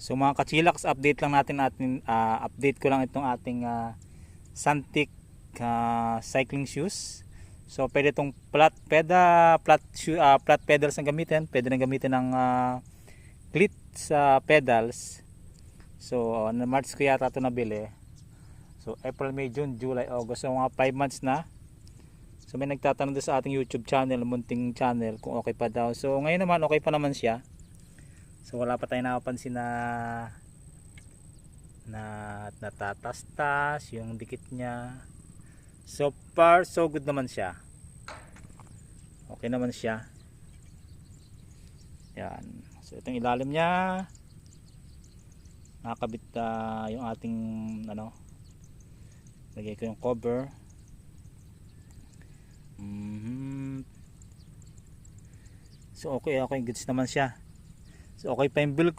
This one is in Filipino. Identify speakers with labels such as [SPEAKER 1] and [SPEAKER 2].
[SPEAKER 1] So mga kachilax, update lang natin update ko lang itong ating Santic cycling shoes. So pwede itong flat pedals ang gamitin, pwede na gamitin ng cleat sa pedals. So na March ko yata ito nabili. So April, May, June, July, August, so mga 5 months na. So may nagtatanong doon sa ating YouTube channel, munting channel, kung okay pa daw. So ngayon naman okay pa naman siya. So wala pa tayong napapansin na natatastas yung dikit niya. So far so good naman siya. Okay naman siya. Yan. So itong ilalim niya, nakakabit yung ating lagay ko yung cover. So okay, goods naman siya. So okay pa yung velcro.